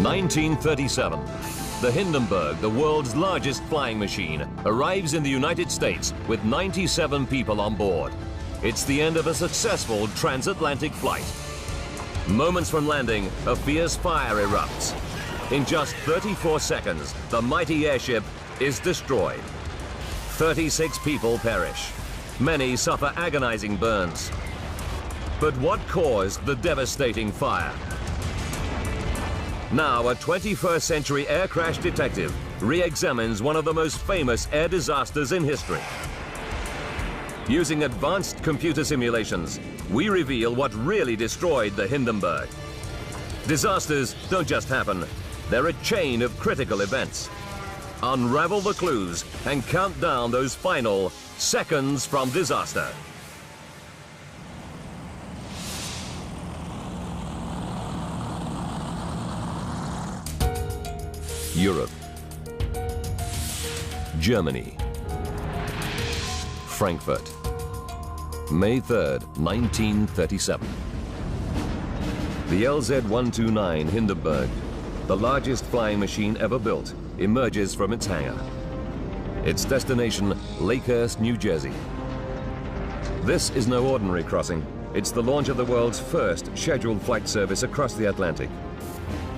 1937. The Hindenburg, the world's largest flying machine, arrives in the United States with 97 people on board. It's the end of a successful transatlantic flight. Moments from landing, a fierce fire erupts. In just 34 seconds, the mighty airship is destroyed. 36 people perish. Many suffer agonizing burns. But what caused the devastating fire? Now, a 21st century air crash detective re-examines one of the most famous air disasters in history. Using advanced computer simulations, we reveal what really destroyed the Hindenburg. Disasters don't just happen, they're a chain of critical events. Unravel the clues and count down those final seconds from disaster. Europe, Germany, Frankfurt, May 3rd, 1937. The LZ-129 Hindenburg, the largest flying machine ever built, emerges from its hangar. Its destination, Lakehurst, New Jersey. This is no ordinary crossing. It's the launch of the world's first scheduled flight service across the Atlantic.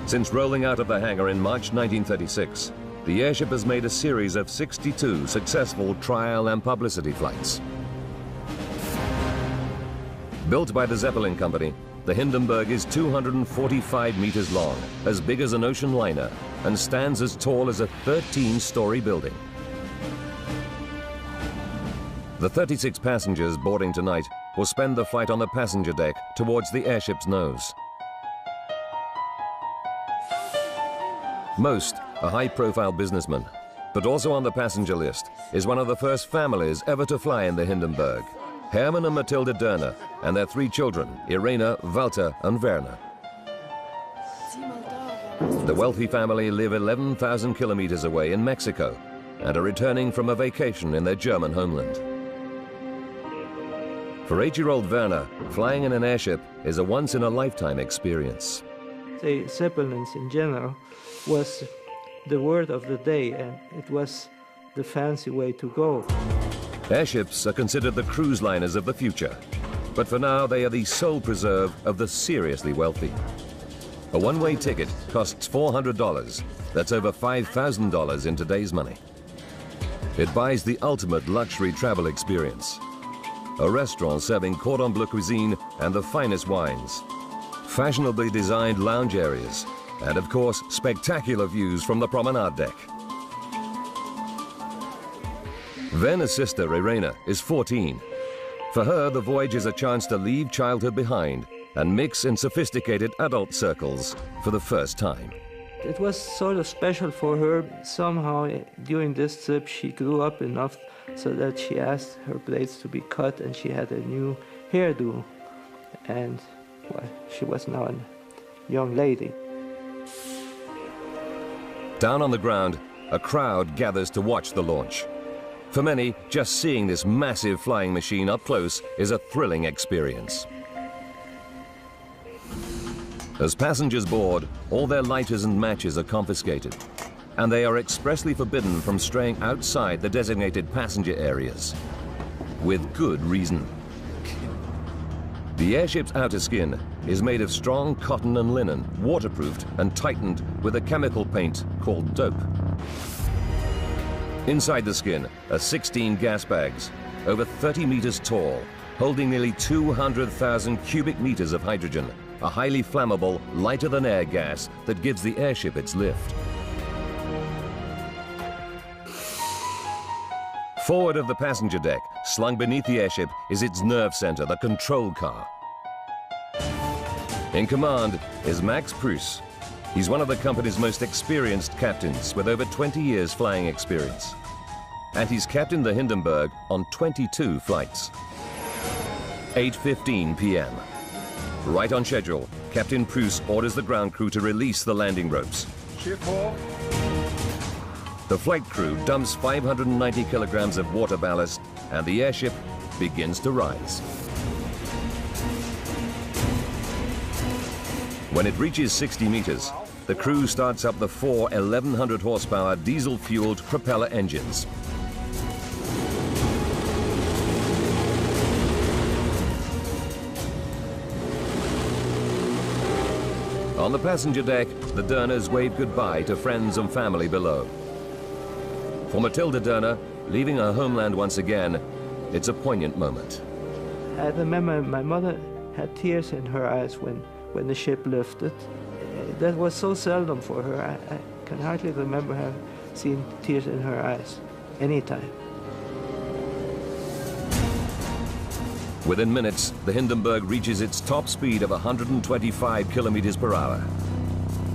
Since rolling out of the hangar in March 1936, the airship has made a series of 62 successful trial and publicity flights. Built by the Zeppelin Company, the Hindenburg is 245 meters long, as big as an ocean liner, and stands as tall as a 13-story building. The 36 passengers boarding tonight will spend the flight on the passenger deck towards the airship's nose. Most are high-profile businessmen, but also on the passenger list is one of the first families ever to fly in the Hindenburg, Hermann and Matilda Dörner, and their 3 children, Irena, Walter, and Werner. The wealthy family live 11,000 kilometers away in Mexico and are returning from a vacation in their German homeland. For 8-year-old Werner, flying in an airship is a once-in-a-lifetime experience. The Zeppelins in general was the word of the day, and it was the fancy way to go. Airships are considered the cruise liners of the future, but for now they are the sole preserve of the seriously wealthy. A one-way ticket costs $400. That's over $5,000 in today's money. It buys the ultimate luxury travel experience. A restaurant serving cordon bleu cuisine and the finest wines. Fashionably designed lounge areas, and of course, spectacular views from the promenade deck. Werner's sister, Irena, is 14. For her, the voyage is a chance to leave childhood behind and mix in sophisticated adult circles for the first time. It was sort of special for her. Somehow, during this trip, she grew up enough so that she asked her braids to be cut, and she had a new hairdo. And well, she was now a young lady. Down on the ground, a crowd gathers to watch the launch. For many, just seeing this massive flying machine up close is a thrilling experience. As passengers board, all their lighters and matches are confiscated, and they are expressly forbidden from straying outside the designated passenger areas. With good reason. The airship's outer skin is made of strong cotton and linen, waterproofed and tightened with a chemical paint called dope. Inside the skin are 16 gas bags, over 30 meters tall, holding nearly 200,000 cubic meters of hydrogen, a highly flammable, lighter-than-air gas that gives the airship its lift. Forward of the passenger deck, slung beneath the airship, is its nerve center, the control car. In command is Max Pruss. He's one of the company's most experienced captains with over 20 years flying experience. And he's captained the Hindenburg on 22 flights. 8:15 p.m. Right on schedule, Captain Pruss orders the ground crew to release the landing ropes. Ship off. The flight crew dumps 590 kilograms of water ballast, and the airship begins to rise. When it reaches 60 meters, the crew starts up the four 1,100 horsepower diesel-fueled propeller engines. On the passenger deck, the Durners wave goodbye to friends and family below. For Matilda Durner, leaving her homeland once again, it's a poignant moment. I remember my mother had tears in her eyes when the ship lifted. That was so seldom for her. I can hardly remember her seeing tears in her eyes anytime. Within minutes, the Hindenburg reaches its top speed of 125 kilometers per hour.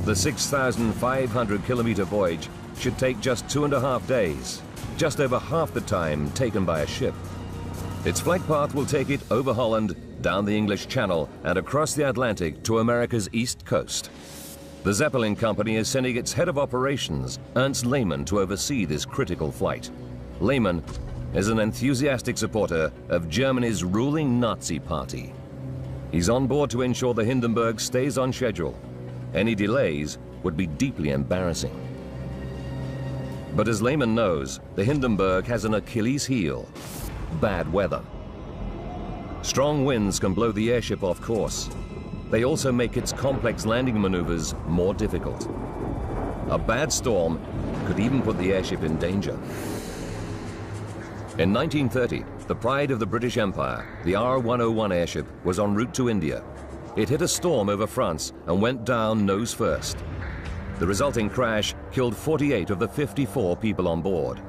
The 6,500 kilometer voyage should take just 2.5 days, just over half the time taken by a ship. Its flight path will take it over Holland, down the English Channel, and across the Atlantic to America's east coast. The Zeppelin Company is sending its head of operations, Ernst Lehmann, to oversee this critical flight. Lehmann is an enthusiastic supporter of Germany's ruling Nazi party. He's on board to ensure the Hindenburg stays on schedule. Any delays would be deeply embarrassing. But as Lehmann knows, the Hindenburg has an Achilles heel: bad weather. Strong winds can blow the airship off course. They also make its complex landing maneuvers more difficult. A bad storm could even put the airship in danger. In 1930, the pride of the British Empire, the R-101 airship, was en route to India. It hit a storm over France and went down nose first. The resulting crash killed 48 of the 54 people on board.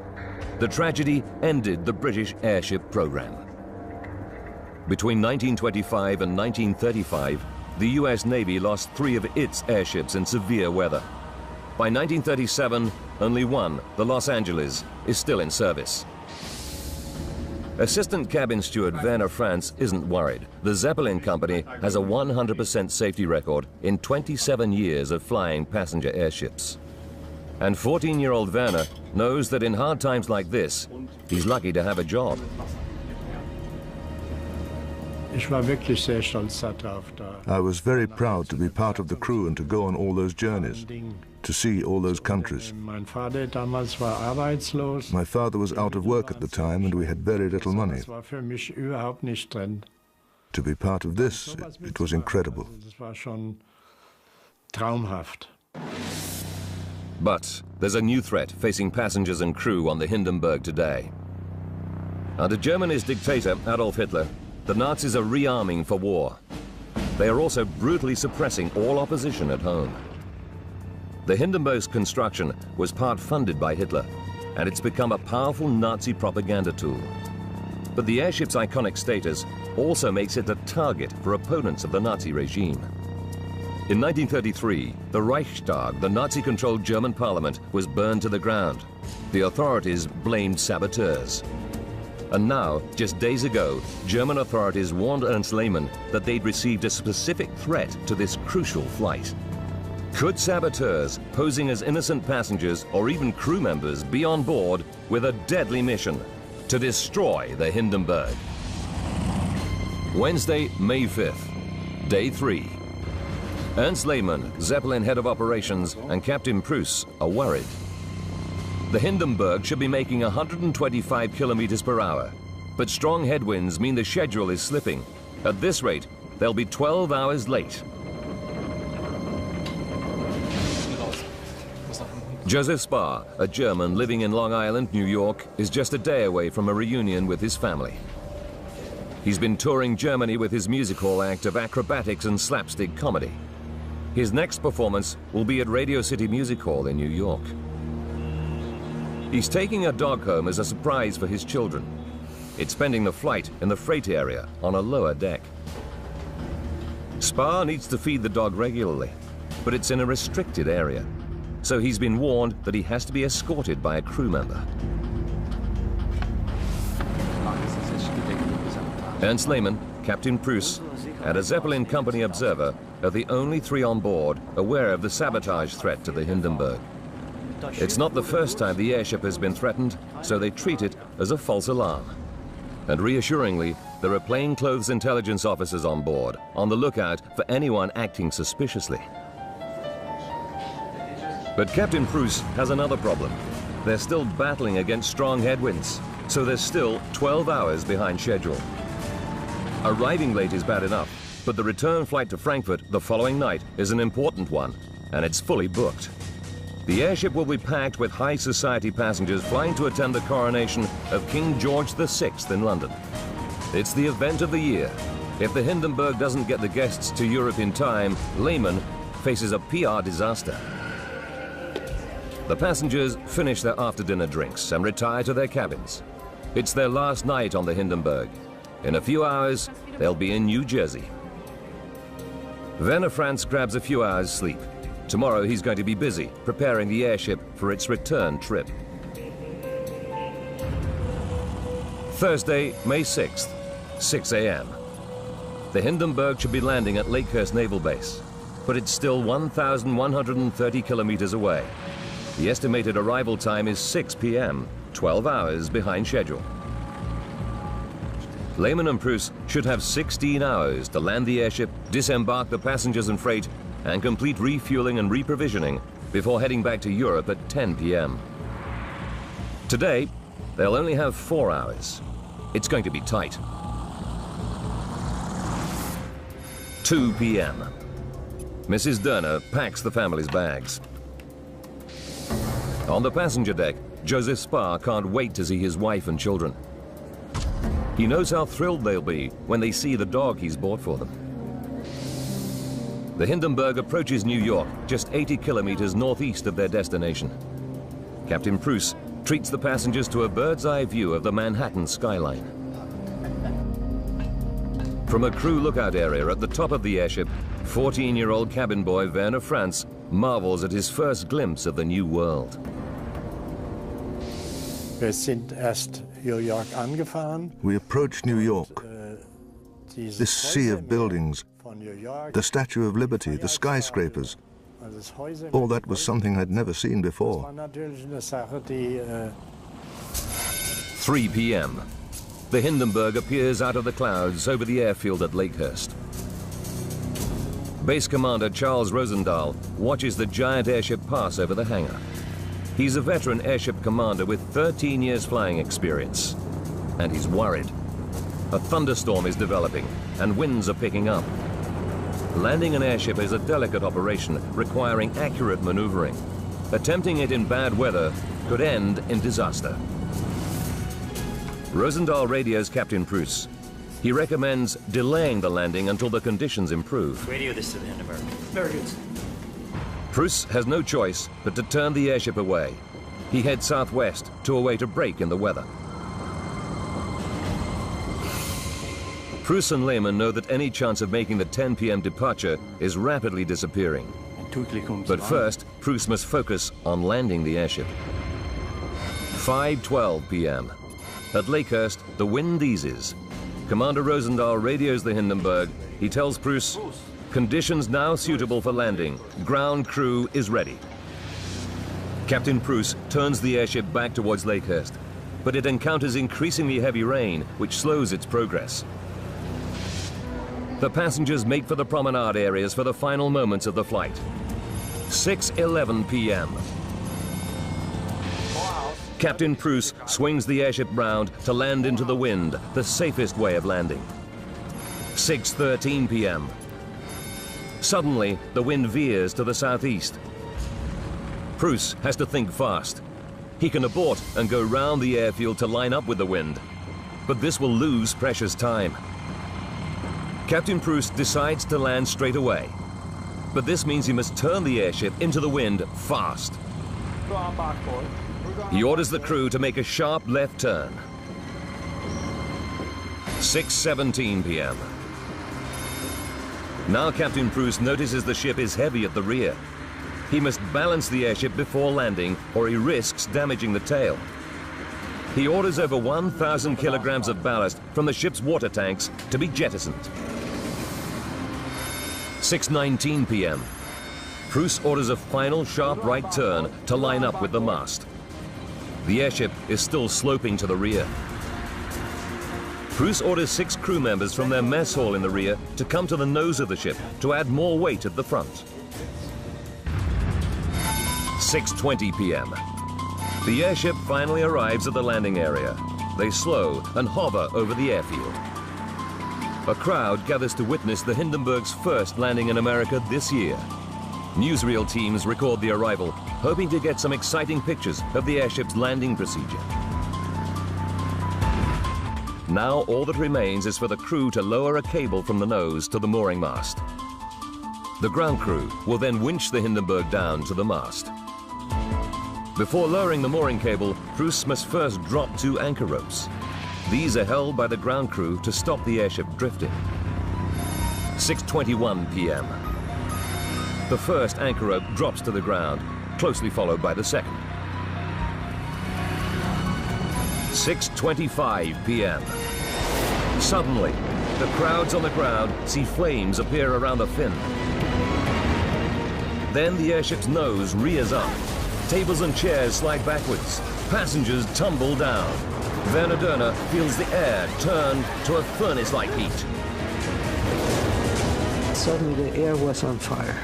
The tragedy ended the British airship program. Between 1925 and 1935, the US Navy lost 3 of its airships in severe weather. By 1937, only one, the Los Angeles, is still in service. Assistant Cabin Steward Werner Franz isn't worried. The Zeppelin Company has a 100% safety record in 27 years of flying passenger airships. And 14-year-old Werner knows that in hard times like this, he's lucky to have a job. I was very proud to be part of the crew and to go on all those journeys, to see all those countries. My father was out of work at the time and we had very little money. To be part of this, it was incredible. But there's a new threat facing passengers and crew on the Hindenburg today. Under Germany's dictator, Adolf Hitler, the Nazis are rearming for war. They are also brutally suppressing all opposition at home. The Hindenburg's construction was part funded by Hitler, and it's become a powerful Nazi propaganda tool. But the airship's iconic status also makes it a target for opponents of the Nazi regime. In 1933, the Reichstag, the Nazi-controlled German parliament, was burned to the ground. The authorities blamed saboteurs. And now, just days ago, German authorities warned Ernst Lehmann that they'd received a specific threat to this crucial flight. Could saboteurs, posing as innocent passengers or even crew members, be on board with a deadly mission to destroy the Hindenburg? Wednesday, May 5th, Day 3. Ernst Lehmann, Zeppelin head of operations, and Captain Pruss are worried. The Hindenburg should be making 125 kilometers per hour, but strong headwinds mean the schedule is slipping. At this rate, they'll be 12 hours late. Joseph Spar, a German living in Long Island, New York, is just a day away from a reunion with his family. He's been touring Germany with his music hall act of acrobatics and slapstick comedy. His next performance will be at Radio City Music Hall in New York. He's taking a dog home as a surprise for his children. It's spending the flight in the freight area on a lower deck. Spar needs to feed the dog regularly, but it's in a restricted area. So he's been warned that he has to be escorted by a crew member. Ernst Lehmann, Captain Pruss, and a Zeppelin Company observer are the only 3 on board aware of the sabotage threat to the Hindenburg. It's not the first time the airship has been threatened, so they treat it as a false alarm. And reassuringly, there are plainclothes intelligence officers on board, on the lookout for anyone acting suspiciously. But Captain Preuss has another problem. They're still battling against strong headwinds, so they're still 12 hours behind schedule. Arriving late is bad enough, but the return flight to Frankfurt the following night is an important one, and it's fully booked. The airship will be packed with high society passengers flying to attend the coronation of King George VI in London. It's the event of the year. If the Hindenburg doesn't get the guests to Europe in time, Lehman faces a PR disaster. The passengers finish their after-dinner drinks and retire to their cabins. It's their last night on the Hindenburg. In a few hours, they'll be in New Jersey. Werner Franz grabs a few hours sleep. Tomorrow he's going to be busy preparing the airship for its return trip. Thursday, May 6th, 6 a.m. The Hindenburg should be landing at Lakehurst Naval Base, but it's still 1,130 kilometers away. The estimated arrival time is 6 p.m., 12 hours behind schedule. Lehman and Preuss should have 16 hours to land the airship, disembark the passengers and freight, and complete refueling and reprovisioning before heading back to Europe at 10 p.m. Today, they'll only have 4 hours. It's going to be tight. 2 p.m. Mrs. Derner packs the family's bags. On the passenger deck, Joseph Spar can't wait to see his wife and children. He knows how thrilled they'll be when they see the dog he's bought for them. The Hindenburg approaches New York, just 80 kilometers northeast of their destination. Captain Preuss treats the passengers to a bird's-eye view of the Manhattan skyline. From a crew lookout area at the top of the airship, 14-year-old cabin boy Werner Franz marvels at his first glimpse of the new world. We approached New York. This sea of buildings, the Statue of Liberty, the skyscrapers, all that was something I'd never seen before. 3 p.m. The Hindenburg appears out of the clouds over the airfield at Lakehurst. Base Commander Charles Rosendahl watches the giant airship pass over the hangar. He's a veteran airship commander with 13 years flying experience, and he's worried. A thunderstorm is developing, and winds are picking up. Landing an airship is a delicate operation requiring accurate maneuvering. Attempting it in bad weather could end in disaster. Rosendahl radios Captain Preuss. He recommends delaying the landing until the conditions improve. Radio this to the Hindenburg. Very good. Preuss has no choice but to turn the airship away. He heads southwest to await a break in the weather. Preuss and Lehman know that any chance of making the 10 p.m. departure is rapidly disappearing. But first, Preuss must focus on landing the airship. 5:12 p.m. At Lakehurst, the wind eases. Commander Rosendahl radios the Hindenburg. He tells Preuss, "Conditions now suitable for landing. Ground crew is ready." Captain Preuss turns the airship back towards Lakehurst, but it encounters increasingly heavy rain, which slows its progress. The passengers make for the promenade areas for the final moments of the flight. 6:11 p.m. Captain Preuss swings the airship round to land into the wind, the safest way of landing. 6:13 p.m. Suddenly, the wind veers to the southeast. Preuss has to think fast. He can abort and go round the airfield to line up with the wind, but this will lose precious time. Captain Preuss decides to land straight away, but this means he must turn the airship into the wind fast. He orders the crew to make a sharp left turn. 6:17 p.m. Now Captain Preuss notices the ship is heavy at the rear. He must balance the airship before landing, or he risks damaging the tail. He orders over 1,000 kilograms of ballast from the ship's water tanks to be jettisoned. 6:19 p.m. Preuss orders a final sharp right turn to line up with the mast. The airship is still sloping to the rear. Preuss orders 6 crew members from their mess hall in the rear to come to the nose of the ship to add more weight at the front. 6:20 p.m. The airship finally arrives at the landing area. They slow and hover over the airfield. A crowd gathers to witness the Hindenburg's first landing in America this year. Newsreel teams record the arrival, hoping to get some exciting pictures of the airship's landing procedure. Now all that remains is for the crew to lower a cable from the nose to the mooring mast. The ground crew will then winch the Hindenburg down to the mast. Before lowering the mooring cable, crews must first drop 2 anchor ropes. These are held by the ground crew to stop the airship drifting. 6:21 p.m. The first anchor rope drops to the ground, closely followed by the second. 6:25 p.m. Suddenly, the crowds on the ground see flames appear around the fin. Then the airship's nose rears up. Tables and chairs slide backwards. Passengers tumble down. Werner Doehner feels the air turn to a furnace-like heat. Suddenly the air was on fire.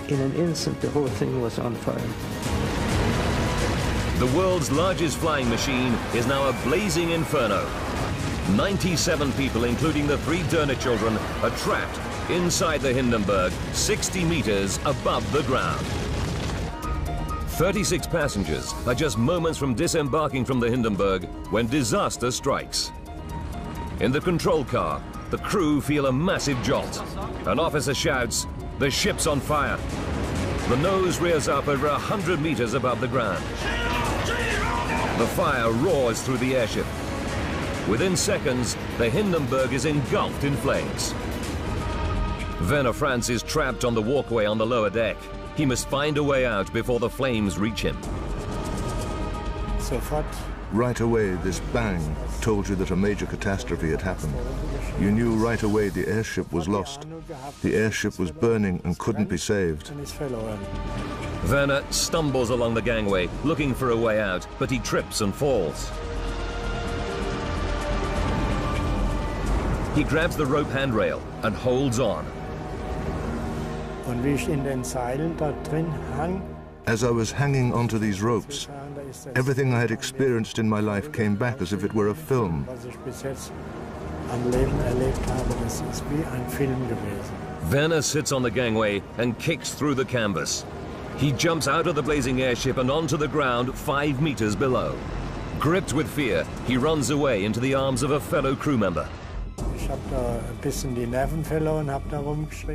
In an instant, the whole thing was on fire. The world's largest flying machine is now a blazing inferno. 97 people, including the 3 Doehner children, are trapped inside the Hindenburg, 60 meters above the ground. 36 passengers are just moments from disembarking from the Hindenburg when disaster strikes. In the control car, the crew feel a massive jolt. An officer shouts, "The ship's on fire." The nose rears up over 100 meters above the ground. The fire roars through the airship. Within seconds, the Hindenburg is engulfed in flames. Werner Franz is trapped on the walkway on the lower deck. He must find a way out before the flames reach him. Right away, this bang told you that a major catastrophe had happened. You knew right away the airship was lost. The airship was burning and couldn't be saved. Werner stumbles along the gangway, looking for a way out, but he trips and falls. He grabs the rope handrail and holds on. As I was hanging onto these ropes, everything I had experienced in my life came back as if it were a film. Werner sits on the gangway and kicks through the canvas. He jumps out of the blazing airship and onto the ground 5 meters below. Gripped with fear, he runs away into the arms of a fellow crew member.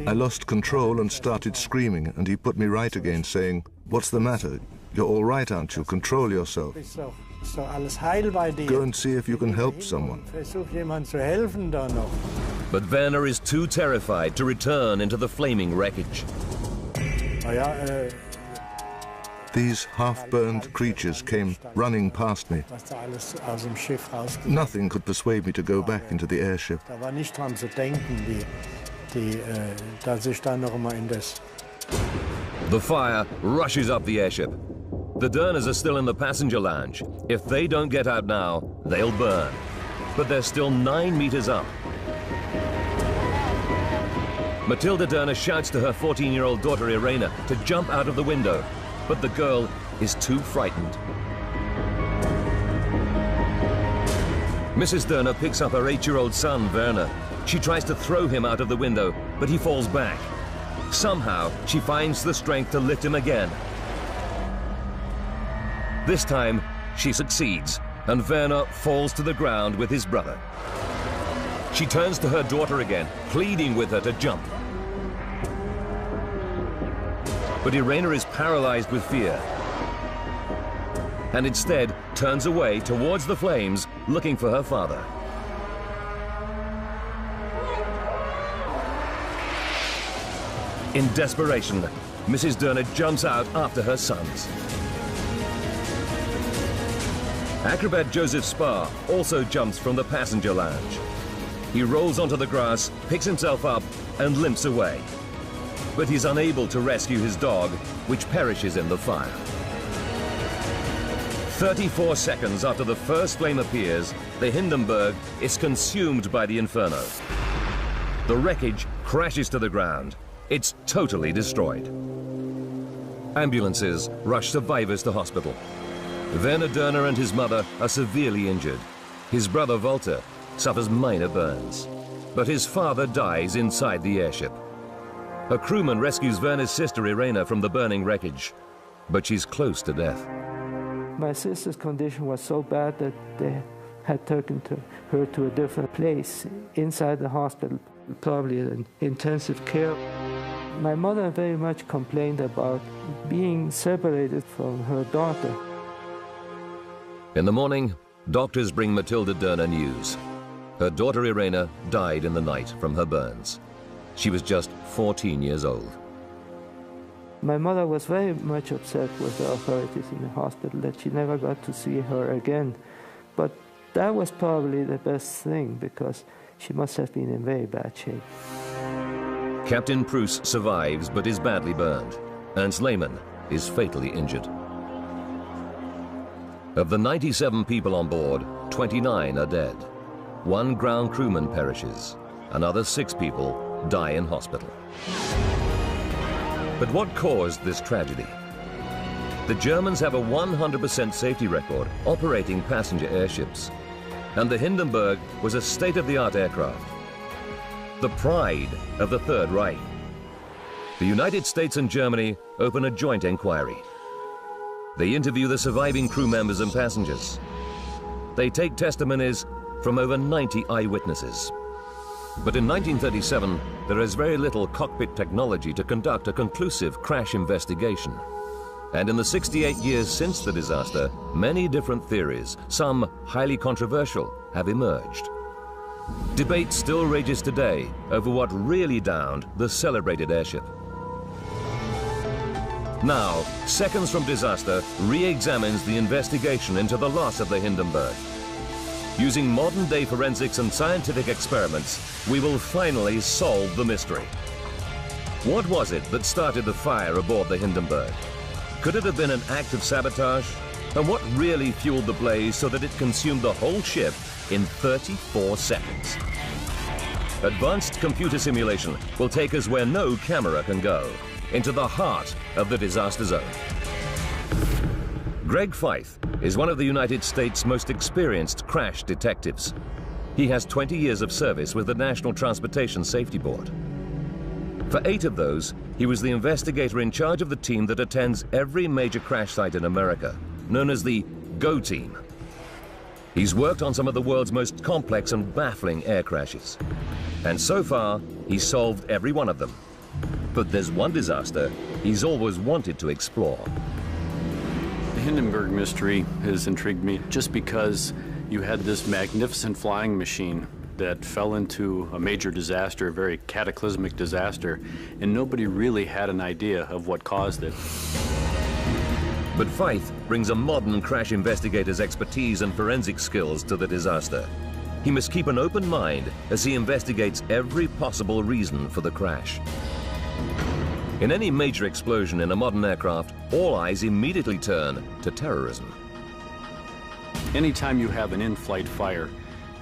I lost control and started screaming, and he put me right again, saying, "What's the matter? You're all right, aren't you? Control yourself. Go and see if you can help someone." But Werner is too terrified to return into the flaming wreckage. These half-burned creatures came running past me. Nothing could persuade me to go back into the airship. The fire rushes up the airship. The Doehners are still in the passenger lounge. If they don't get out now, they'll burn. But they're still 9 meters up. Matilda Doehner shouts to her 14-year-old daughter Irena to jump out of the window, but the girl is too frightened. Mrs. Doehner picks up her 8-year-old son, Werner. She tries to throw him out of the window, but he falls back. Somehow, she finds the strength to lift him again. This time, she succeeds, and Werner falls to the ground with his brother. She turns to her daughter again, pleading with her to jump. But Irena is paralyzed with fear, and instead turns away towards the flames, looking for her father. In desperation, Mrs. Doehner jumps out after her sons. Acrobat Joseph Spar also jumps from the passenger lounge. He rolls onto the grass, picks himself up, and limps away. But he's unable to rescue his dog, which perishes in the fire. 34 seconds after the first flame appears, the Hindenburg is consumed by the inferno. The wreckage crashes to the ground. It's totally destroyed. Ambulances rush survivors to hospital. Werner Dörner and his mother are severely injured. His brother Walter suffers minor burns. But his father dies inside the airship. A crewman rescues Werner's sister Irena from the burning wreckage, but she's close to death. My sister's condition was so bad that they had taken her to a different place inside the hospital, probably in intensive care. My mother very much complained about being separated from her daughter. In the morning, doctors bring Matilda Dörner news. Her daughter Irena died in the night from her burns. She was just 14 years old. My mother was very much upset with the authorities in the hospital that she never got to see her again. But that was probably the best thing, because she must have been in very bad shape. Captain Pruss survives but is badly burned. Ernst Lehmann is fatally injured. Of the 97 people on board, 29 are dead. One ground crewman perishes. Another 6 people die in hospital. But what caused this tragedy? The Germans have a 100% safety record operating passenger airships. And the Hindenburg was a state-of-the-art aircraft. The pride of the Third Reich. The United States and Germany open a joint inquiry. They interview the surviving crew members and passengers. They take testimonies from over 90 eyewitnesses. But in 1937, there is very little cockpit technology to conduct a conclusive crash investigation. And in the 68 years since the disaster, many different theories, some highly controversial, have emerged. Debate still rages today over what really downed the celebrated airship. Now, Seconds from Disaster re-examines the investigation into the loss of the Hindenburg. Using modern-day forensics and scientific experiments, we will finally solve the mystery. What was it that started the fire aboard the Hindenburg? Could it have been an act of sabotage? And what really fueled the blaze so that it consumed the whole ship in 34 seconds? Advanced computer simulation will take us where no camera can go, into the heart of the disaster zone. Greg Feith is one of the United States' most experienced crash detectives. He has 20 years of service with the National Transportation Safety Board. For 8 of those, he was the investigator in charge of the team that attends every major crash site in America, known as the GO team. He's worked on some of the world's most complex and baffling air crashes. And so far, he's solved every one of them. But there's one disaster he's always wanted to explore. The Hindenburg mystery has intrigued me just because you had this magnificent flying machine that fell into a major disaster, a very cataclysmic disaster, and nobody really had an idea of what caused it. But Feith brings a modern crash investigator's expertise and forensic skills to the disaster. He must keep an open mind as he investigates every possible reason for the crash. In any major explosion in a modern aircraft, all eyes immediately turn to terrorism. Anytime you have an in-flight fire,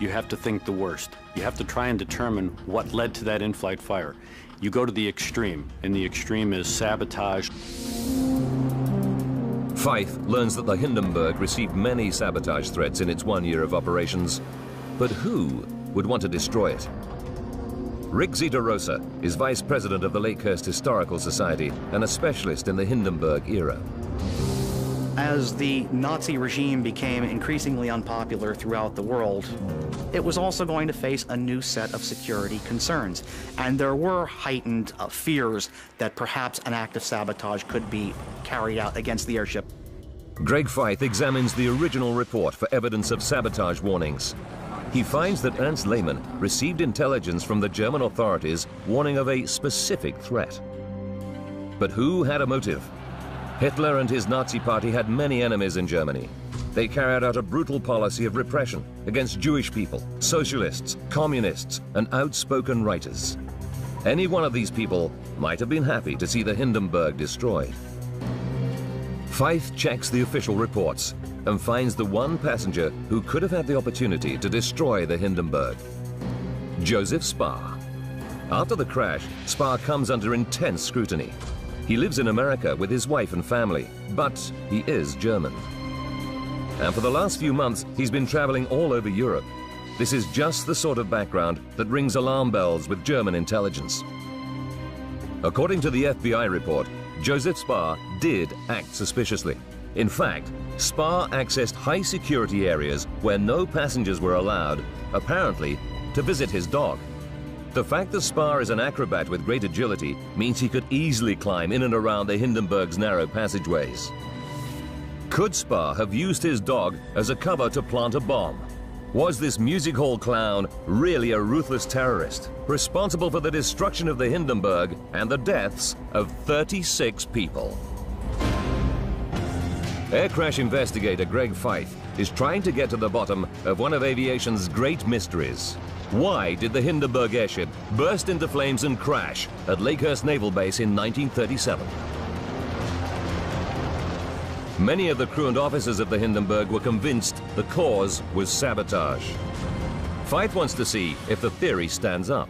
you have to think the worst. You have to try and determine what led to that in-flight fire. You go to the extreme, and the extreme is sabotage. Feith learns that the Hindenburg received many sabotage threats in its 1 year of operations. But who would want to destroy it? Rick Zitarosa is vice president of the Lakehurst Historical Society and a specialist in the Hindenburg era. As the Nazi regime became increasingly unpopular throughout the world, it was also going to face a new set of security concerns. And there were heightened fears that perhaps an act of sabotage could be carried out against the airship. Greg Feith examines the original report for evidence of sabotage warnings. He finds that Ernst Lehmann received intelligence from the German authorities warning of a specific threat. But who had a motive? Hitler and his Nazi party had many enemies in Germany. They carried out a brutal policy of repression against Jewish people, socialists, communists, and outspoken writers. Any one of these people might have been happy to see the Hindenburg destroyed. Feith checks the official reports and finds the one passenger who could have had the opportunity to destroy the Hindenburg: Joseph Spar. After the crash, Spar comes under intense scrutiny. He lives in America with his wife and family, but he is German. And for the last few months, he's been traveling all over Europe. This is just the sort of background that rings alarm bells with German intelligence. According to the FBI report, Joseph Spar did act suspiciously. In fact, Spar accessed high-security areas where no passengers were allowed, apparently to visit his dog. The fact that Spar is an acrobat with great agility means he could easily climb in and around the Hindenburg's narrow passageways. Could Spar have used his dog as a cover to plant a bomb? Was this music hall clown really a ruthless terrorist, responsible for the destruction of the Hindenburg and the deaths of 36 people? Air crash investigator Greg Feith is trying to get to the bottom of one of aviation's great mysteries. Why did the Hindenburg airship burst into flames and crash at Lakehurst Naval Base in 1937? Many of the crew and officers of the Hindenburg were convinced the cause was sabotage. Feith wants to see if the theory stands up.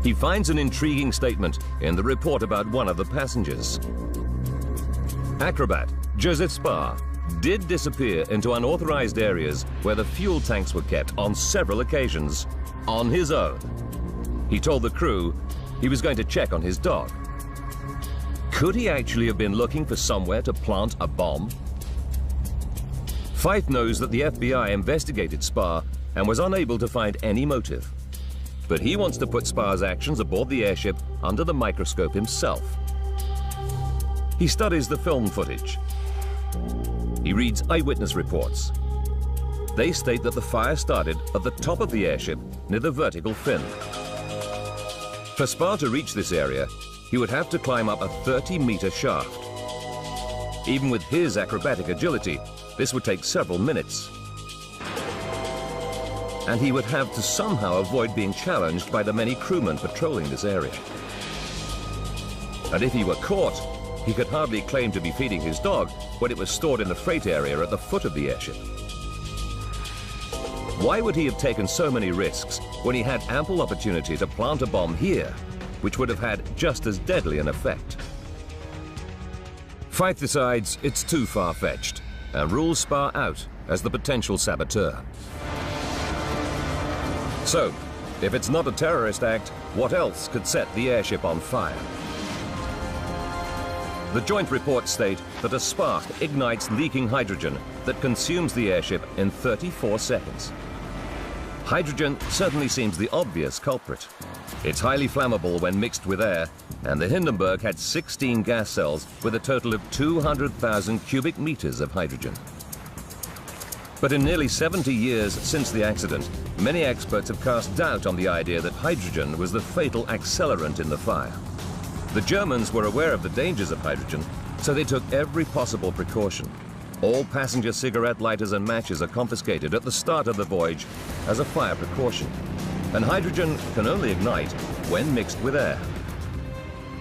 He finds an intriguing statement in the report about one of the passengers. Acrobat Joseph Spar did disappear into unauthorized areas where the fuel tanks were kept on several occasions on his own. He told the crew he was going to check on his dog. Could he actually have been looking for somewhere to plant a bomb? Feith knows that the FBI investigated Spar and was unable to find any motive. But he wants to put Spar's actions aboard the airship under the microscope himself. He studies the film footage. He reads eyewitness reports. They state that the fire started at the top of the airship near the vertical fin. For Spar to reach this area, he would have to climb up a 30-meter shaft. Even with his acrobatic agility, this would take several minutes. And he would have to somehow avoid being challenged by the many crewmen patrolling this area. And if he were caught, he could hardly claim to be feeding his dog when it was stored in the freight area at the foot of the airship. Why would he have taken so many risks when he had ample opportunity to plant a bomb here, which would have had just as deadly an effect? Feith decides it's too far-fetched and rules Spar out as the potential saboteur. So, if it's not a terrorist act, what else could set the airship on fire? The joint reports state that a spark ignites leaking hydrogen that consumes the airship in 34 seconds. Hydrogen certainly seems the obvious culprit. It's highly flammable when mixed with air, and the Hindenburg had 16 gas cells with a total of 200,000 cubic meters of hydrogen. But in nearly 70 years since the accident, many experts have cast doubt on the idea that hydrogen was the fatal accelerant in the fire. The Germans were aware of the dangers of hydrogen, so they took every possible precaution. All passenger cigarette lighters and matches are confiscated at the start of the voyage as a fire precaution. And hydrogen can only ignite when mixed with air.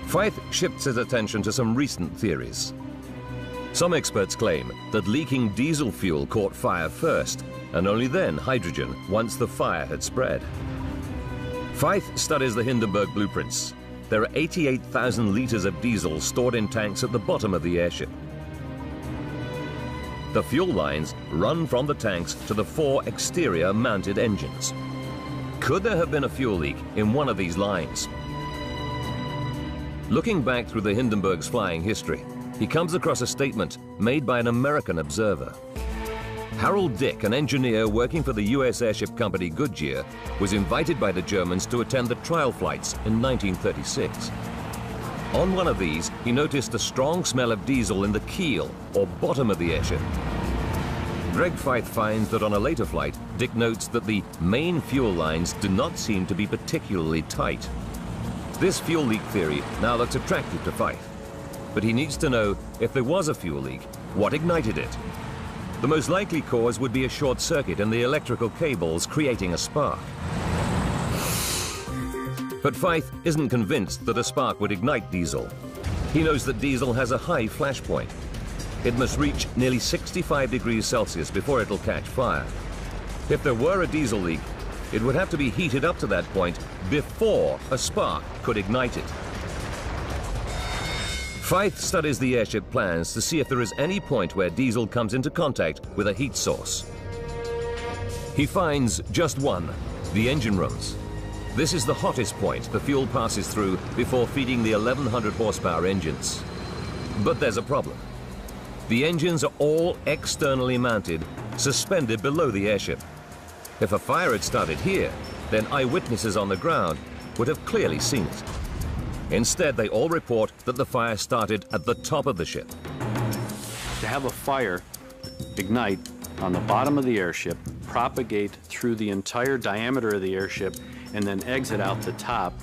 Feith shifts his attention to some recent theories. Some experts claim that leaking diesel fuel caught fire first, and only then hydrogen once the fire had spread. Feith studies the Hindenburg blueprints. There are 88,000 liters of diesel stored in tanks at the bottom of the airship. The fuel lines run from the tanks to the 4 exterior mounted engines. Could there have been a fuel leak in one of these lines? Looking back through the Hindenburg's flying history, he comes across a statement made by an American observer. Harold Dick, an engineer working for the US airship company Goodyear, was invited by the Germans to attend the trial flights in 1936. On one of these, he noticed a strong smell of diesel in the keel, or bottom of the airship. Greg Feith finds that on a later flight, Dick notes that the main fuel lines do not seem to be particularly tight. This fuel leak theory now looks attractive to Feith, but he needs to know if there was a fuel leak, what ignited it. The most likely cause would be a short circuit in the electrical cables, creating a spark. But Feith isn't convinced that a spark would ignite diesel. He knows that diesel has a high flash point. It must reach nearly 65 degrees Celsius before it'll catch fire. If there were a diesel leak, it would have to be heated up to that point before a spark could ignite it. Fythe studies the airship plans to see if there is any point where diesel comes into contact with a heat source. He finds just one, the engine rooms. This is the hottest point the fuel passes through before feeding the 1100 horsepower engines. But there's a problem. The engines are all externally mounted, suspended below the airship. If a fire had started here, then eyewitnesses on the ground would have clearly seen it. Instead, they all report that the fire started at the top of the ship. To have a fire ignite on the bottom of the airship, propagate through the entire diameter of the airship, and then exit out the top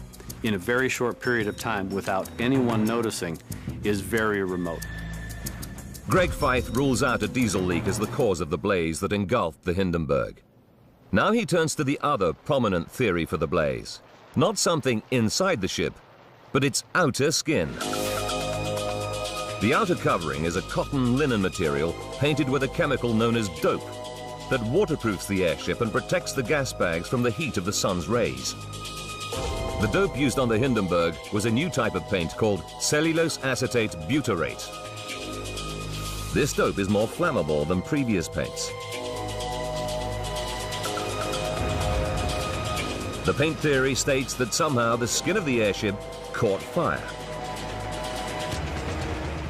in a very short period of time without anyone noticing is very remote. Greg Fythe rules out a diesel leak as the cause of the blaze that engulfed the Hindenburg. Now he turns to the other prominent theory for the blaze. Not something inside the ship, but its outer skin. The outer covering is a cotton linen material painted with a chemical known as dope that waterproofs the airship and protects the gas bags from the heat of the sun's rays. The dope used on the Hindenburg was a new type of paint called cellulose acetate butyrate. This dope is more flammable than previous paints. The paint theory states that somehow the skin of the airship caught fire.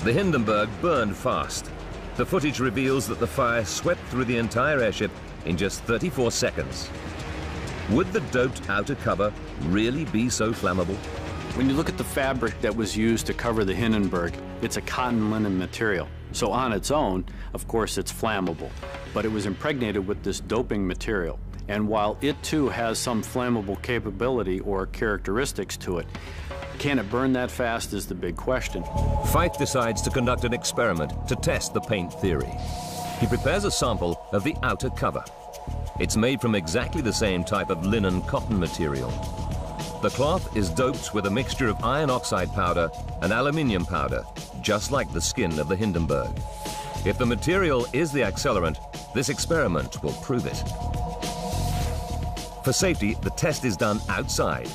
The Hindenburg burned fast. The footage reveals that the fire swept through the entire airship in just 34 seconds. Would the doped outer cover really be so flammable? When you look at the fabric that was used to cover the Hindenburg, it's a cotton linen material. So on its own, of course, it's flammable. But it was impregnated with this doping material. And while it too has some flammable capability or characteristics to it, can it burn that fast is the big question. Fythe decides to conduct an experiment to test the paint theory. He prepares a sample of the outer cover. It's made from exactly the same type of linen cotton material. The cloth is doped with a mixture of iron oxide powder and aluminium powder, just like the skin of the Hindenburg. If the material is the accelerant, this experiment will prove it. For safety, the test is done outside.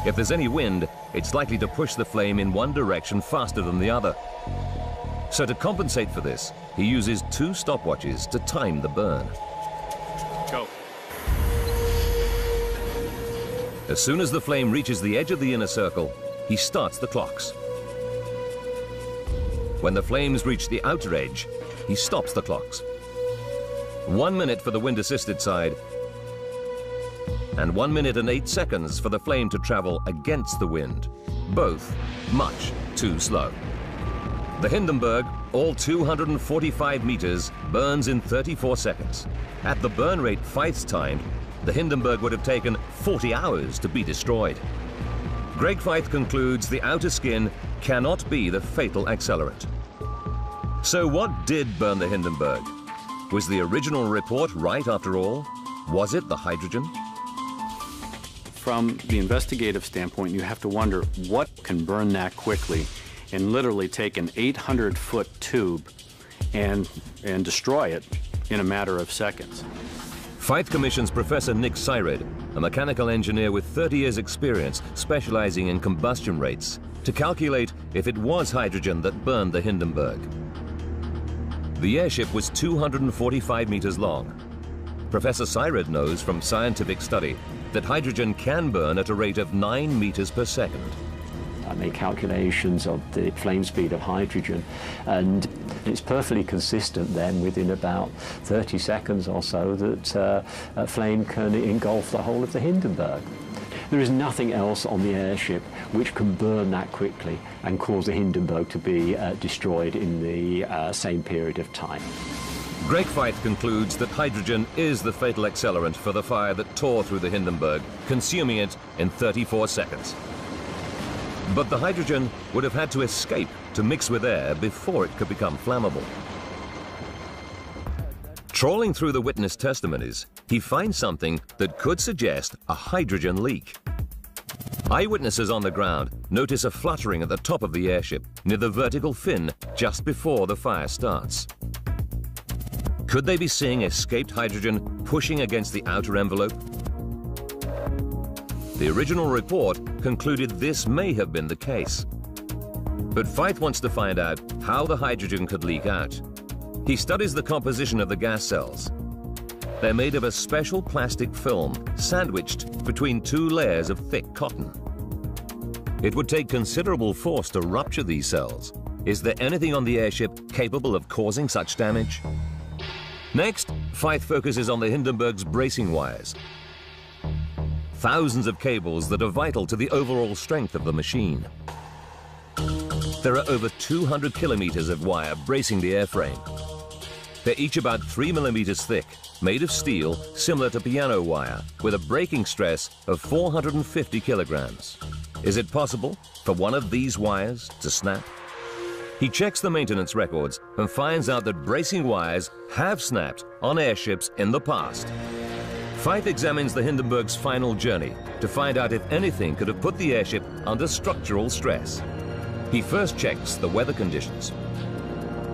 If there's any wind, it's likely to push the flame in one direction faster than the other. So to compensate for this, he uses 2 stopwatches to time the burn. Go. As soon as the flame reaches the edge of the inner circle, he starts the clocks. When the flames reach the outer edge, he stops the clocks. 1 minute for the wind-assisted side, and 1 minute and 8 seconds for the flame to travel against the wind. Both much too slow. The Hindenburg, all 245 meters, burns in 34 seconds. At the burn rate Fythe's timed, the Hindenburg would have taken 40 hours to be destroyed. Greg Fythe concludes the outer skin cannot be the fatal accelerant. So what did burn the Hindenburg? Was the original report right after all? Was it the hydrogen? From the investigative standpoint, you have to wonder what can burn that quickly and literally take an 800-foot tube and destroy it in a matter of seconds. Fythe commissions Professor Nick Syred, a mechanical engineer with 30 years' experience specializing in combustion rates, to calculate if it was hydrogen that burned the Hindenburg. The airship was 245 meters long. Professor Syred knows from scientific study that hydrogen can burn at a rate of 9 meters per second. I made calculations of the flame speed of hydrogen, and it's perfectly consistent then within about 30 seconds or so that a flame can engulf the whole of the Hindenburg. There is nothing else on the airship which can burn that quickly and cause the Hindenburg to be destroyed in the same period of time. Greg Fythe concludes that hydrogen is the fatal accelerant for the fire that tore through the Hindenburg, consuming it in 34 seconds. But the hydrogen would have had to escape to mix with air before it could become flammable. Trawling through the witness testimonies, he finds something that could suggest a hydrogen leak. Eyewitnesses on the ground notice a fluttering at the top of the airship near the vertical fin just before the fire starts. Could they be seeing escaped hydrogen pushing against the outer envelope? The original report concluded this may have been the case. But Feith wants to find out how the hydrogen could leak out. He studies the composition of the gas cells. They're made of a special plastic film sandwiched between two layers of thick cotton. It would take considerable force to rupture these cells. Is there anything on the airship capable of causing such damage? Next, Feith focuses on the Hindenburg's bracing wires. Thousands of cables that are vital to the overall strength of the machine. There are over 200 kilometers of wire bracing the airframe. They're each about 3 millimeters thick, made of steel similar to piano wire, with a braking stress of 450 kilograms. Is it possible for one of these wires to snap? He checks the maintenance records and finds out that bracing wires have snapped on airships in the past. Feith examines the Hindenburg's final journey to find out if anything could have put the airship under structural stress. He first checks the weather conditions.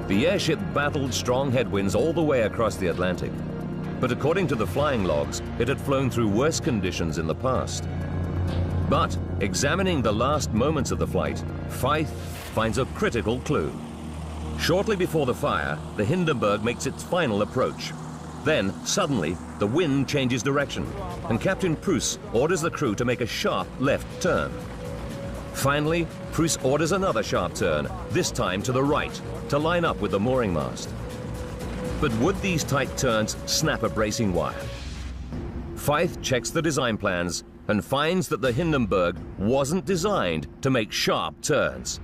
The airship battled strong headwinds all the way across the Atlantic, but according to the flying logs, it had flown through worse conditions in the past. But examining the last moments of the flight, Feith finds a critical clue. Shortly before the fire, the Hindenburg makes its final approach. Then, suddenly, the wind changes direction, and Captain Pruss orders the crew to make a sharp left turn. Finally, Pruss orders another sharp turn, this time to the right, to line up with the mooring mast. But would these tight turns snap a bracing wire? Feith checks the design plans and finds that the Hindenburg wasn't designed to make sharp turns.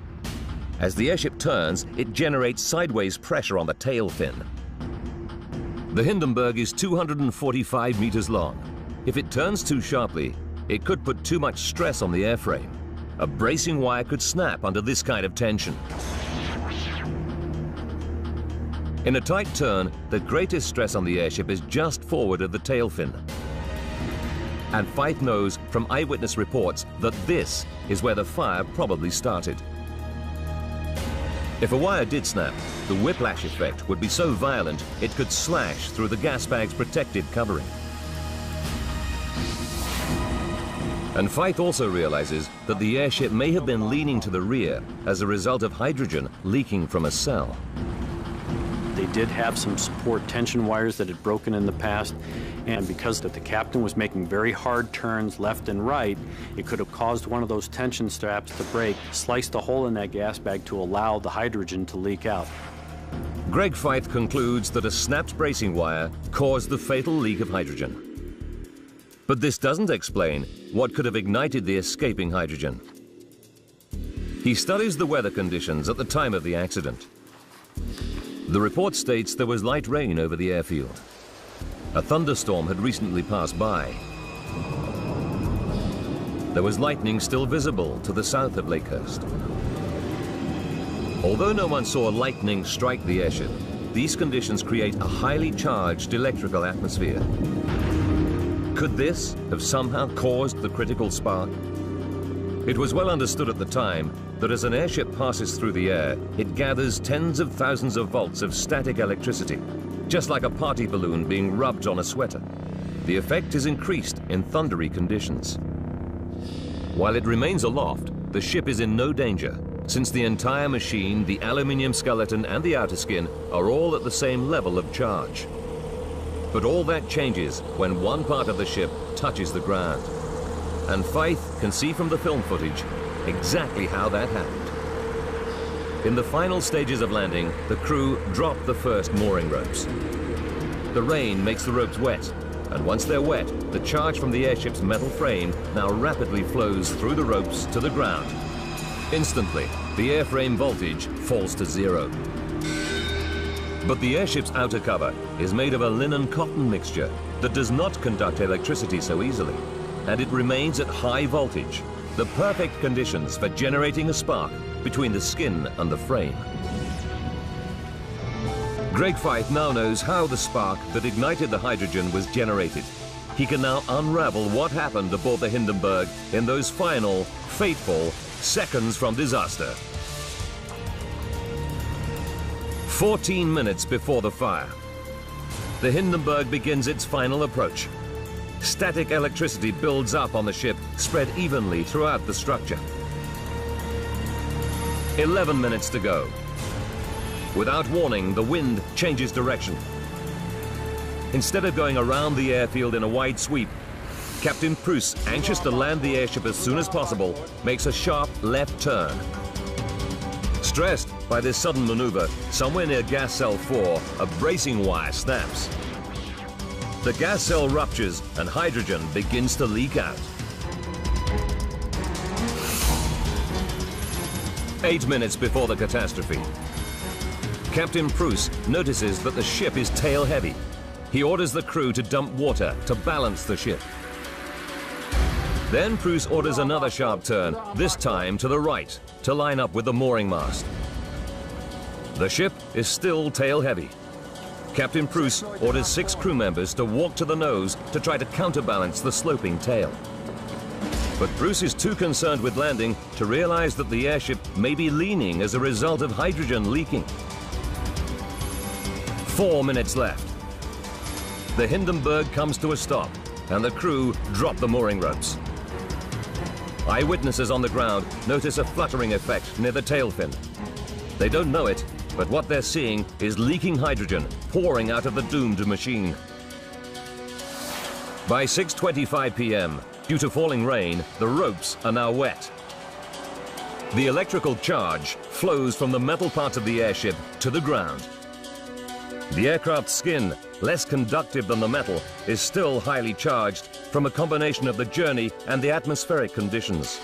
As the airship turns, it generates sideways pressure on the tail fin. The Hindenburg is 245 meters long. If it turns too sharply, it could put too much stress on the airframe. A bracing wire could snap under this kind of tension. In a tight turn, the greatest stress on the airship is just forward of the tail fin. And Feith knows from eyewitness reports that this is where the fire probably started. If a wire did snap, the whiplash effect would be so violent it could slash through the gas bag's protective covering. And Feith also realizes that the airship may have been leaning to the rear as a result of hydrogen leaking from a cell. They did have some support tension wires that had broken in the past, and because the captain was making very hard turns left and right, it could have caused one of those tension straps to break, sliced a hole in that gas bag to allow the hydrogen to leak out. Greg Feith concludes that a snapped bracing wire caused the fatal leak of hydrogen. But this doesn't explain what could have ignited the escaping hydrogen. He studies the weather conditions at the time of the accident. The report states there was light rain over the airfield. A thunderstorm had recently passed by. There was lightning still visible to the south of Lakehurst. Although no one saw lightning strike the airship, these conditions create a highly charged electrical atmosphere. Could this have somehow caused the critical spark? It was well understood at the time that as an airship passes through the air, it gathers tens of thousands of volts of static electricity, just like a party balloon being rubbed on a sweater. The effect is increased in thundery conditions. While it remains aloft, the ship is in no danger, since the entire machine, the aluminium skeleton and the outer skin are all at the same level of charge. But all that changes when one part of the ship touches the ground. And Feith can see from the film footage exactly how that happened. In the final stages of landing, the crew drop the first mooring ropes. The rain makes the ropes wet, and once they're wet, the charge from the airship's metal frame now rapidly flows through the ropes to the ground. Instantly, the airframe voltage falls to zero. But the airship's outer cover is made of a linen-cotton mixture that does not conduct electricity so easily, and it remains at high voltage, the perfect conditions for generating a spark between the skin and the frame. Greg Feith now knows how the spark that ignited the hydrogen was generated. He can now unravel what happened aboard the Hindenburg in those final, fateful seconds from disaster. 14 minutes before the fire, the Hindenburg begins its final approach. Static electricity builds up on the ship, spread evenly throughout the structure. 11 minutes to go. Without warning, the wind changes direction. Instead of going around the airfield in a wide sweep, Captain Pruss, anxious to land the airship as soon as possible, makes a sharp left turn. Stressed by this sudden maneuver, somewhere near gas cell 4, a bracing wire snaps. The gas cell ruptures and hydrogen begins to leak out. 8 minutes before the catastrophe, Captain Pruss notices that the ship is tail heavy. He orders the crew to dump water to balance the ship. Then Pruss orders another sharp turn, this time to the right, to line up with the mooring mast. The ship is still tail heavy. Captain Pruss orders 6 crew members to walk to the nose to try to counterbalance the sloping tail. But Pruss is too concerned with landing to realize that the airship may be leaning as a result of hydrogen leaking. 4 minutes left. The Hindenburg comes to a stop, and the crew drop the mooring ropes. Eyewitnesses on the ground notice a fluttering effect near the tail fin. They don't know it, but what they're seeing is leaking hydrogen pouring out of the doomed machine. By 6:25 p.m., due to falling rain, the ropes are now wet. The electrical charge flows from the metal parts of the airship to the ground. The aircraft's skin, less conductive than the metal, is still highly charged from a combination of the journey and the atmospheric conditions.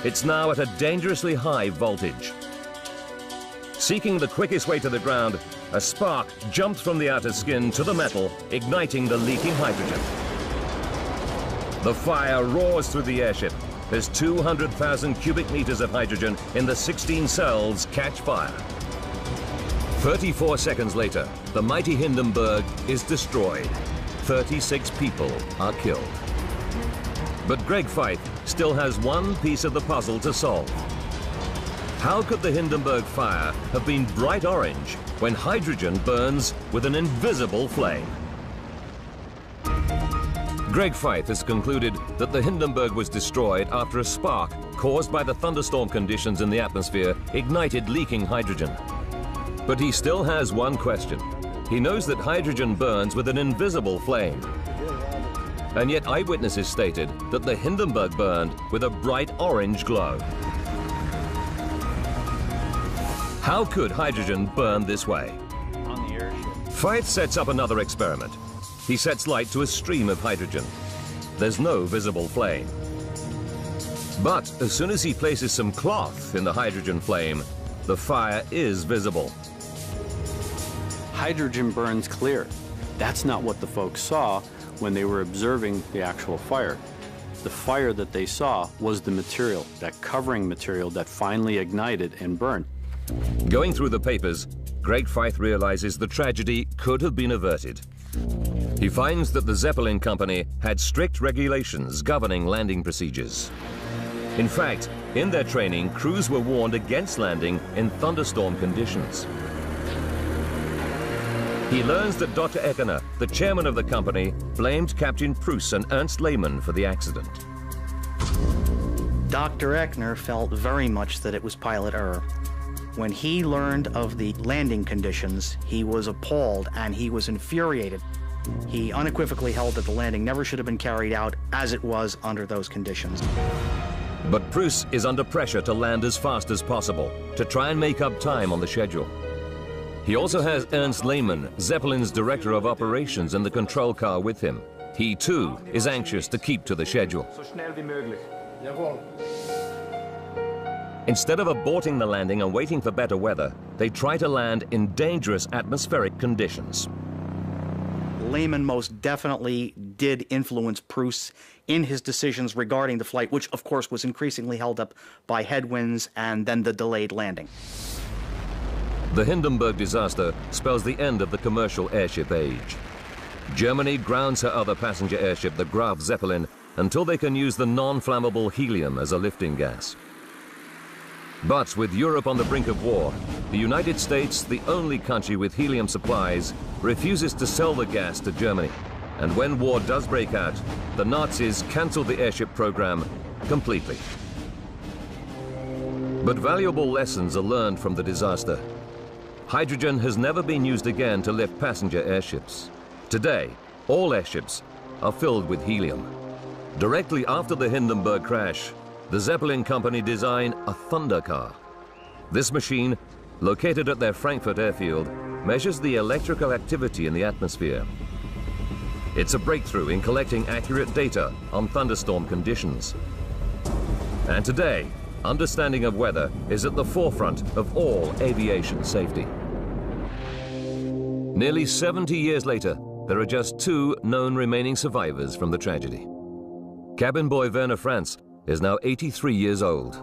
It's now at a dangerously high voltage. Seeking the quickest way to the ground, a spark jumps from the outer skin to the metal, igniting the leaking hydrogen. The fire roars through the airship as 200,000 cubic meters of hydrogen in the 16 cells catch fire. 34 seconds later, the mighty Hindenburg is destroyed. 36 people are killed. But Greg Feith still has one piece of the puzzle to solve. How could the Hindenburg fire have been bright orange when hydrogen burns with an invisible flame? Greg Feith has concluded that the Hindenburg was destroyed after a spark caused by the thunderstorm conditions in the atmosphere ignited leaking hydrogen. But he still has one question. He knows that hydrogen burns with an invisible flame. And yet eyewitnesses stated that the Hindenburg burned with a bright orange glow. How could hydrogen burn this way? On the airship. Feith sets up another experiment. He sets light to a stream of hydrogen. There's no visible flame. But as soon as he places some cloth in the hydrogen flame, the fire is visible. Hydrogen burns clear. That's not what the folks saw when they were observing the actual fire. The fire that they saw was the material, that covering material that finally ignited and burned. Going through the papers, Greg Feith realizes the tragedy could have been averted. He finds that the Zeppelin company had strict regulations governing landing procedures. In fact, in their training, crews were warned against landing in thunderstorm conditions. He learns that Dr. Eckener, the chairman of the company, blamed Captain Pruss and Ernst Lehmann for the accident. Dr. Eckener felt very much that it was pilot error. When he learned of the landing conditions, he was appalled and he was infuriated. He unequivocally held that the landing never should have been carried out as it was under those conditions. But Pruss is under pressure to land as fast as possible to try and make up time on the schedule. He also has Ernst Lehmann, Zeppelin's director of operations, in the control car with him. He too is anxious to keep to the schedule. Instead of aborting the landing and waiting for better weather, they try to land in dangerous atmospheric conditions. Lehmann most definitely did influence Pruss in his decisions regarding the flight, which of course was increasingly held up by headwinds and then the delayed landing. The Hindenburg disaster spells the end of the commercial airship age. Germany grounds her other passenger airship, the Graf Zeppelin, until they can use the non-flammable helium as a lifting gas. But with Europe on the brink of war, the United States, the only country with helium supplies, refuses to sell the gas to Germany. And when war does break out, the Nazis cancel the airship program completely. But valuable lessons are learned from the disaster. Hydrogen has never been used again to lift passenger airships. Today, all airships are filled with helium. Directly after the Hindenburg crash, the Zeppelin company designed a Thunder car. This machine, located at their Frankfurt airfield, measures the electrical activity in the atmosphere. It's a breakthrough in collecting accurate data on thunderstorm conditions. And today, understanding of weather is at the forefront of all aviation safety. Nearly 70 years later, there are just 2 known remaining survivors from the tragedy. Cabin boy Werner Franz is now 83 years old.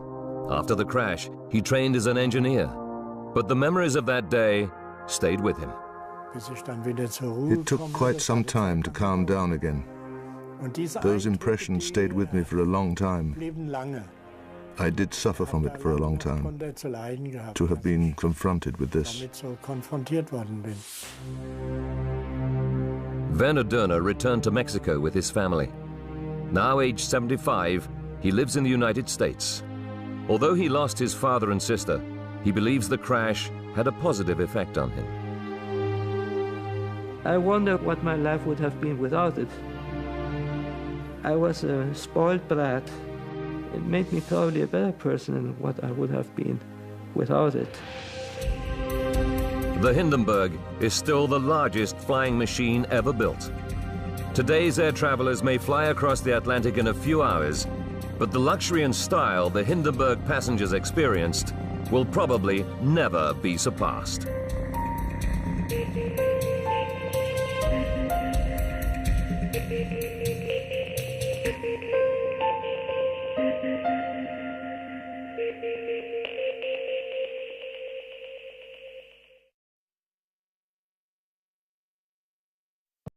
After the crash, he trained as an engineer, but the memories of that day stayed with him. It took quite some time to calm down again. Those impressions stayed with me for a long time. I did suffer from it for a long time, to have been confronted with this. Werner Dörner returned to Mexico with his family. Now aged 75, he lives in the United States. Although he lost his father and sister, he believes the crash had a positive effect on him. I wonder what my life would have been without it. I was a spoiled brat. It made me probably a better person than what I would have been without it. The Hindenburg is still the largest flying machine ever built. Today's air travelers may fly across the Atlantic in a few hours, but the luxury and style the Hindenburg passengers experienced will probably never be surpassed.